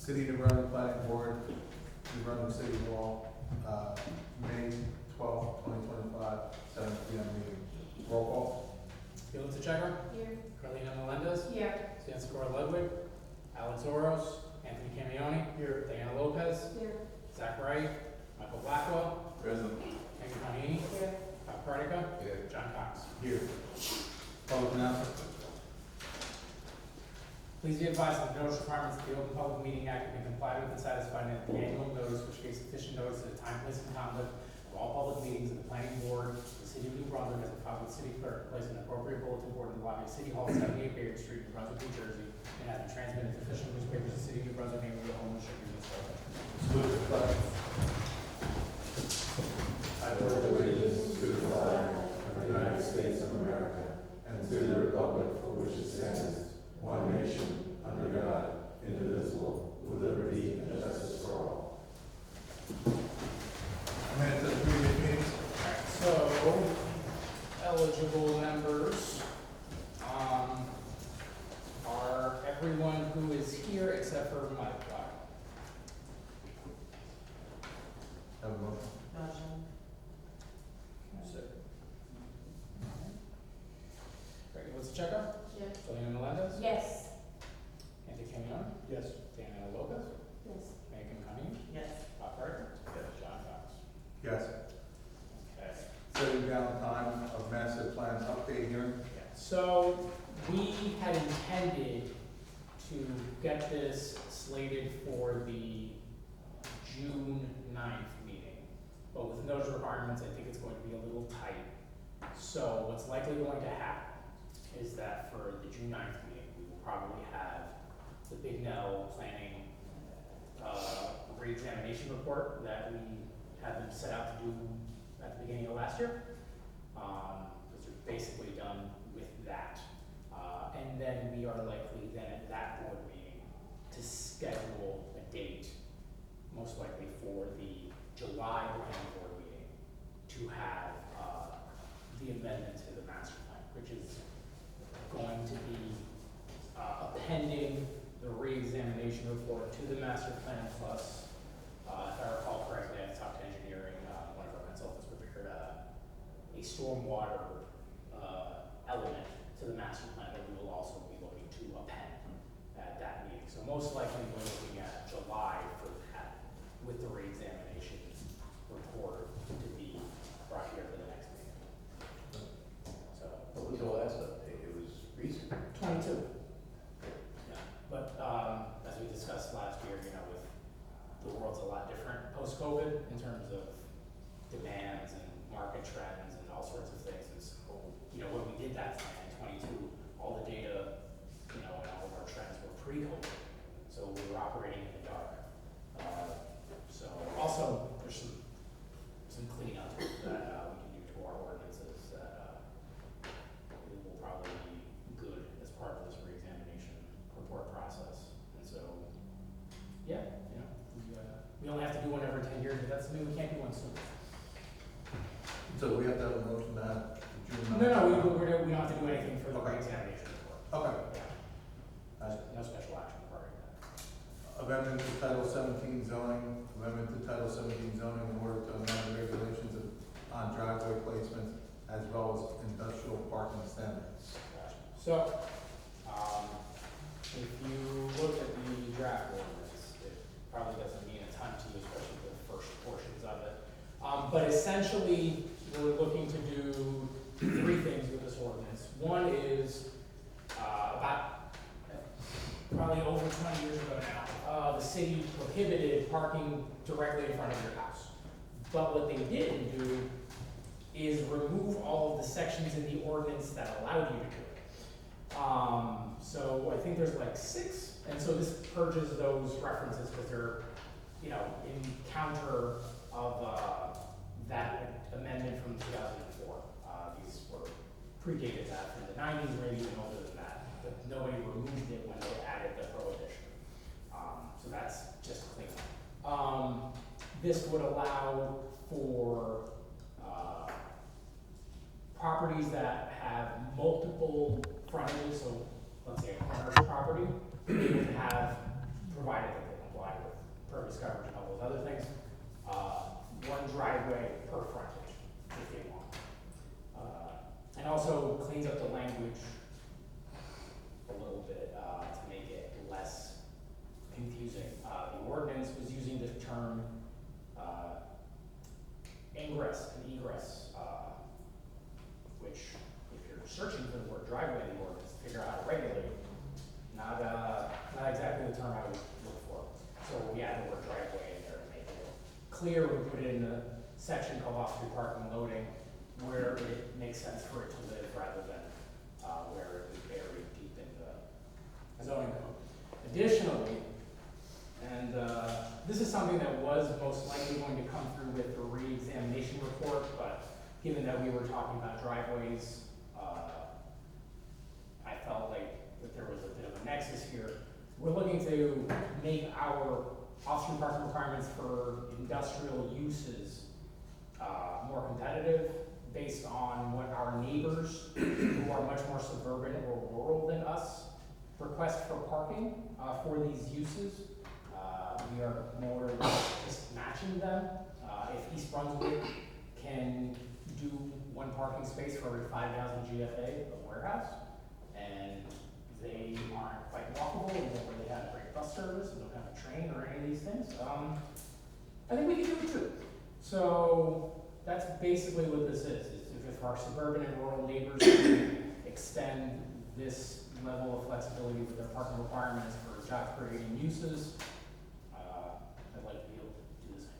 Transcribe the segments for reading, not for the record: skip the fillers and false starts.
City of New Brunswick Planning Board, New Brunswick City Hall, May 12th, 2025, 7 p.m. meeting. Roll call. Felix Checker. Here. Carlina Melendez. Here. Stan Sikora Ludwig. Alex Oros. Anthony Camioni. Here. Diana Lopez. Here. Zach Wright. Michael Blackwell. Present. Megan Connie. Here. Bob Cardica. Here. John Cox. Here. Public announcement. Please be advised that the notice requirements of the Open Public Meeting Act have been complied with and satisfied in the annual notice, which gives sufficient notice of the time, place, and conduct of all public meetings of the planning board. The city of New Brunswick has filed with city clerk, placed an appropriate bulletin board in the lobby of City Hall, 78 Baker Street, New Brunswick, New Jersey, and has been transmitted to official newspapers of the city of New Brunswick, namely the home and shipping this building. Salute the flag. I pledge allegiance to the flag of the United States of America and to the republic for which it stands, one nation, under God, indivisible, with liberty and justice for all. Minutes of the previous meetings. So, eligible members, are everyone who is here except for Mike. Have a motion. Motion. Great, what's the checker? Yes. Selena Melendez? Yes. Anthony Camion? Yes. Diana Lopez? Yes. Megan Connie? Yes. Bob Carter? Yes. John Cox? Yes. Okay. Setting down time of master plan update hearing. So, we had intended to get this slated for the June 9th meeting, but with notice requirements, I think it's going to be a little tight. So what's likely going to happen is that for the June 9th meeting, we will probably have the Big Nell planning re-examination report that we had them set out to do at the beginning of last year. Because we're basically done with that. And then we are likely then at that board meeting to schedule a date, most likely for the July planning board meeting, to have the amendment to the master plan, which is going to be appending the re-examination report to the master plan plus, if I recall correctly, I talked to engineering, one of our consultants prepared a stormwater element to the master plan that we will also be looking to append at that meeting. So most likely we're looking at July for that, with the re-examination report to be brought here for the next meeting. So. What was the last update? It was recent. 22. Yeah, but as we discussed last year, you know, with the world's a lot different post-COVID in terms of demands and market trends and all sorts of things. And so, you know, when we did that plan in 22, all the data, you know, and all of our trends were pre-COVID. So we were operating in the dark. So also there's some cleaning up that we can do to our ordinances that will probably be good as part of this re-examination report process. And so, yeah, you know, we only have to do one every 10 years, but that's something we can't do one soon. So we have to have a motion to have the June 9th. No, we don't have to do anything for the Okay. re-examination report. Okay. Yeah. No special action required. Amendment to Title 17 zoning, amendment to Title 17 zoning in order to amend the regulations on driveway placements as well as industrial parking standards. So, if you look at the draft ordinance, it probably doesn't mean a ton to you, especially the first portions of it. But essentially, we're looking to do three things with this ordinance. One is, probably over 20 years ago now, the city prohibited parking directly in front of your house. But what they didn't do is remove all of the sections in the ordinance that allowed you to do it. So I think there's like 6, and so this purges those references because they're, you know, in counter of that amendment from 2004. These were predated that from the 90s, maybe even older than that, but nobody removed it when they added the prohibition. So that's just clean. This would allow for properties that have multiple frontages, so let's say a corner property, they would have, provided that they comply searching for the word driveway in the ordinance to figure out how to regulate. Not exactly the term I would look for. So we add the word driveway in there to make it clear. We put it in the section called off-street parking and loading, where it makes sense for it to live rather than where it is buried deep in the zoning code. Additionally, and this is something that was most likely going to come through with the re-examination report, but given that we were talking about driveways, I felt like that there was a bit of a nexus here. We're looking to make our off-street parking requirements for industrial uses more competitive based on what our neighbors, who are much more suburban or rural than us, request for parking for these uses. We are more just matching them. If East Brunswick can do one parking space for every 5,000 GFA of warehouse, and they aren't quite walkable, and don't really have great bus service, and don't have a train or any of these things, I think we can do it too. So that's basically what this is if our suburban and rural neighbors can extend this level of flexibility with their parking requirements for job creating uses, I'd like to be able to do the same.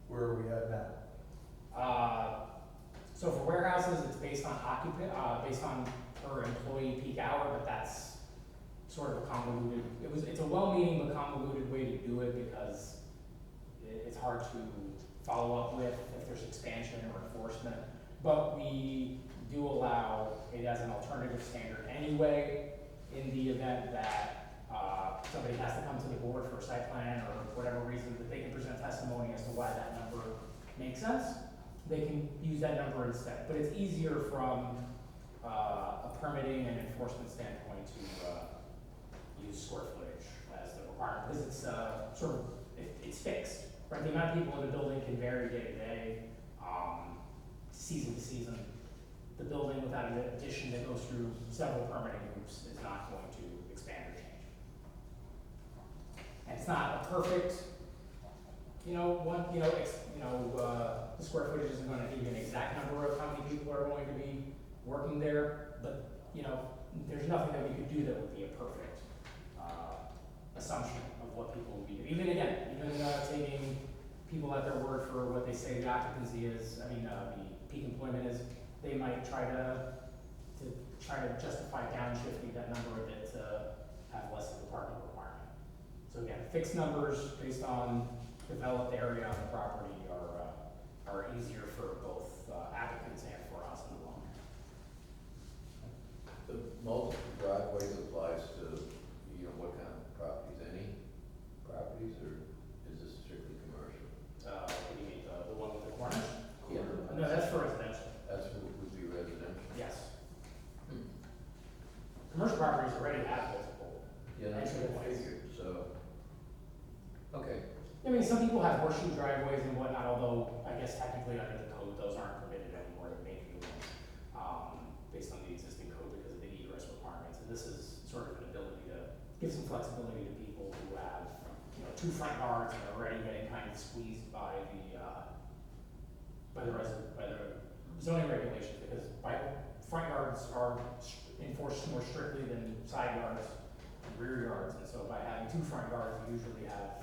Where are we at now? So for warehouses, it's based on based on per employee peak hour, but that's sort of a convoluted, it's a well-meaning but convoluted way to do it because it's hard to follow up with if there's expansion or enforcement. But we do allow it as an alternative standard anyway in the event that somebody has to come to the board for a site plan or whatever reason that they can present testimony as to why that number makes sense. They can use that number instead. But it's easier from a permitting and enforcement standpoint to use square footage as the requirement because it's it's fixed. Right? The amount of people in the building can vary day to day, season to season. The building without an addition that goes through several permitting groups is not going to expand or change. And it's not a perfect, the square footage isn't going to give you an exact number of how many people are going to be working there, but there's nothing that we could do that would be a perfect assumption of what people would be doing. Even taking people at their word for what they say the occupancy is, the peak employment is, they might try to justify downshifting that number a bit to have less of a parking requirement. So again, fixed numbers based on developed area on the property are easier for both applicants and for us in the long run. The multiple driveways applies to, what kind of properties, any properties, or is this strictly commercial? What do you mean, the one with the corners? Yeah. No, that's for residential. That's what would be residential? Yes. Commercial properties already have multiple. Yeah, that's what I entryways. figured, so, okay. Some people have horseshoe driveways and whatnot, although I guess technically under the code, those aren't permitted anymore to make new ones, based on the existing code because of the egress requirements. And this is sort of an ability to give some flexibility to people who have, two front yards and are already getting kind of squeezed by the zoning regulations, because front yards are enforced more strictly than side yards and rear yards. And so by having two front yards, you usually have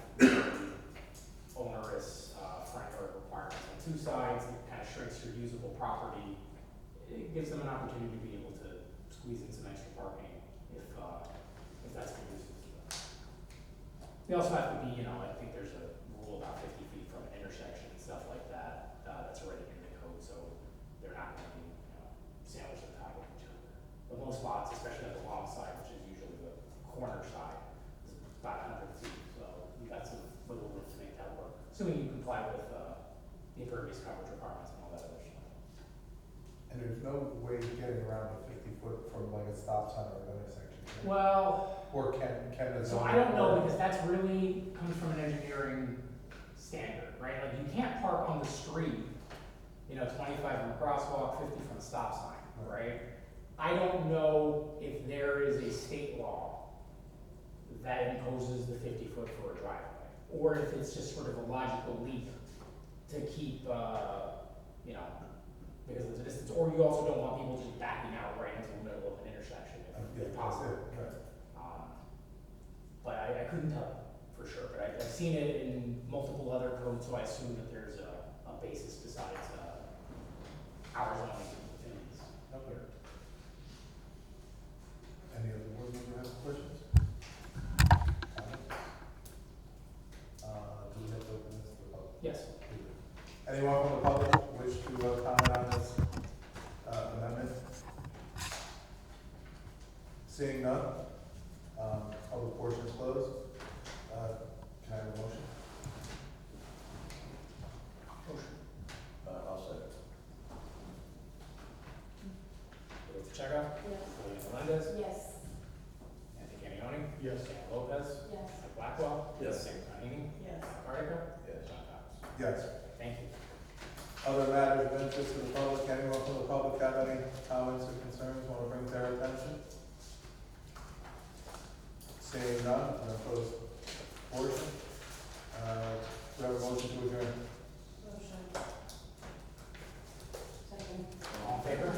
onerous front yard requirements on two sides. It kind of shrinks your usable property. It gives them an opportunity to be able to squeeze in some extra parking if that's conducive to them. They also have to be, I think there's a rule about 50 feet from an intersection and stuff like that. That's already in the code, so they're not going to be, sandwiched on top of each other. But most lots, especially at the long side, which is usually the corner side, is about 100 feet. So you got some wiggle room to make that work, assuming you comply with the impervious coverage requirements and all that other stuff. And there's no way of getting around a 50-foot from like a stop sign or an intersection, right? Well, Or can the so zoning I don't know, board- because that's really comes from an engineering standard, right? Like you can't park on the street, 25 from a crosswalk, 50 from a stop sign, right? I don't know if there is a state law that imposes the 50-foot for a driveway, or if it's just sort of a logical leap to keep, because of the distance, or you also don't want people just backing out right into the middle of an intersection Yeah, if that's possible. it, right. But I couldn't tell you for sure, but I've seen it in multiple other codes, so I assume that there's a basis besides, hours only within these. Okay. Any other board member have questions? Do we have to open this to the public? Yes. Anyone from the public wish to comment on this amendment? Seeing none, public portion is closed. Can I have a motion? Motion. I'll second. Ruth Checa? Yes. Julian Melendez? Yes. Anthony Camioni? Yes. Dan Lopez? Yes. Mike Blackwell? Yes. Sam Panini? Yes. Cardica? Yes. John Cox? Yes. Thank you. Other matters of interest to the public, anyone from the public have any comments or concerns want to bring to their attention? Seeing none, I'm going to close portion. Do I have a motion to adjourn? Motion. Second. All in favor?